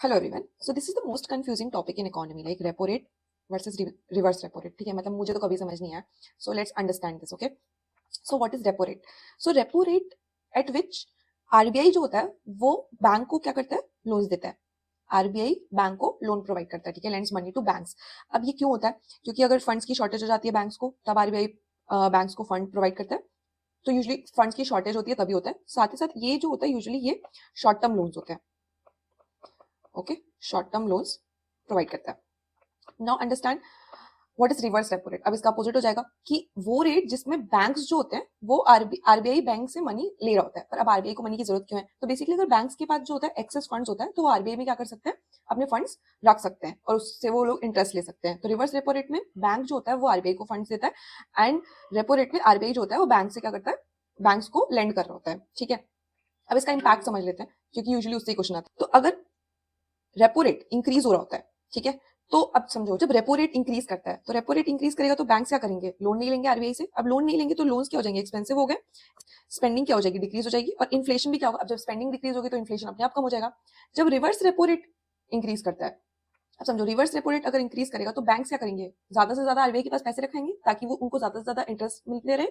Hello everyone, so this is the most confusing topic in economy, like repo rate versus reverse repo rate. ठीक है, मतलब मुझे तो कभी समझ नहीं आया. So let's understand this. Okay, so what is repo rate? So repo rate at which RBI जो होता है वो बैंक को क्या करता है, लोन्स देता है. आरबीआई बैंक को लोन प्रोवाइड करता है. ठीक है, लेंड्स मनी टू बैंक्स. अब ये क्यों होता है? क्योंकि अगर फंड्स की शॉर्टेज हो जाती है बैंक्स को, तब आरबीआई बैंक्स को फंड प्रोवाइड करता है. तो यूजुअली फंड्स की शॉर्टेज होती है तभी होता है. साथ ही साथ ये जो होता है यूजुअली ये शॉर्ट टर्म लोन्स होते हैं. Okay, short term loans provide करता है. Now understand what is reverse repo rate. अब इसका अपोजिट हो जाएगा कि वो रेट जिसमें बैंक्स जो होते हैं वो आरबीआई बैंक से मनी ले रहा होता है. पर अब आरबीआई को मनी की जरूरत क्यों है? तो बेसिकली अगर बैंक्स के पास जो होता है एक्सेस फंड्स होता है तो वो आरबीआई में क्या कर सकते हैं, अपने फंड्स रख सकते हैं और उससे वो लोग इंटरेस्ट ले सकते हैं. तो रिवर्स रेपो रेट में बैंक जो होता है वो आरबीआई को फंड्स देता है एंड रेपो रेट में आरबीआई जो होता है वो बैंक से क्या करता है, बैंक्स को लेंड कर रहा होता है. ठीक है, अब इसका इंपैक्ट समझ लेते हैं क्योंकि यूजुअली उससे क्वेश्चन आता है. तो अगर रेपो रेट इंक्रीज हो रहा होता है, ठीक है, तो अब समझो जब रेपो रेट इंक्रीज करता है तो रेपो रेट इंक्रीज करेगा तो बैंक क्या करेंगे, लोन नहीं लेंगे आरबीआई से. अब लोन नहीं लेंगे तो लोन्स क्या हो जाएंगे, एक्सपेंसिव हो गए. स्पेंडिंग क्या हो जाएगी, डिक्रीज हो जाएगी. और इन्फ्लेशन भी क्या होगा, अब जब स्पेंडिंग डिक्रीज होगी तो इन्फ्लेशन अपने आप कम हो जाएगा. जब रिवर्स रेपो रेट इंक्रीज करता है, अब समझो रिवर्स रेपो रेट अगर इंक्रीज करेगा तो बैंक क्या करेंगे, ज्यादा से ज्यादा आरबीआई के पास पैसे रखेंगे ताकि वो उनको ज्यादा से ज्यादा इंटरेस्ट मिलते रहे.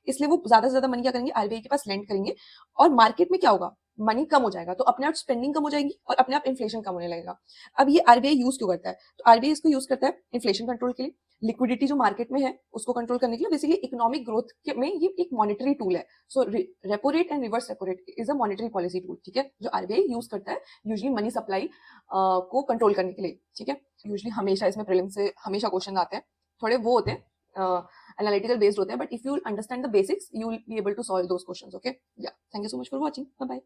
इसलिए वो ज्यादा से ज्यादा मनी क्या करेंगे, आरबीआई के पास लेंड करेंगे. और मार्केट में क्या होगा, मनी कम हो जाएगा तो अपने आप स्पेंडिंग कम हो जाएगी और अपने आप इन्फ्लेशन कम होने लगेगा. अब ये आरबीआई यूज क्यों करता है? तो आरबीआई इसको यूज करता है इन्फ्लेशन कंट्रोल के लिए, लिक्विडिटी जो मार्केट में है उसको कंट्रोल करने के लिए. बेसिकली इकोनॉमिक ग्रोथ में ये एक मॉनेटरी टूल है. So repo rate and reverse repo rate is a monetary policy tool. ठीक है, जो आरबीआई यूज करता है यूजली मनी सप्लाई को कंट्रोल करने के लिए. ठीक है, यूजली हमेशा इसमें प्रीलिम से हमेशा क्वेश्चन आते हैं, थोड़े वो होते हैं एनालिटिकल बेस्ड होते हैं, but if you understand the basics you will be able to solve those questions. Okay, yeah thank you so much for watching, bye bye.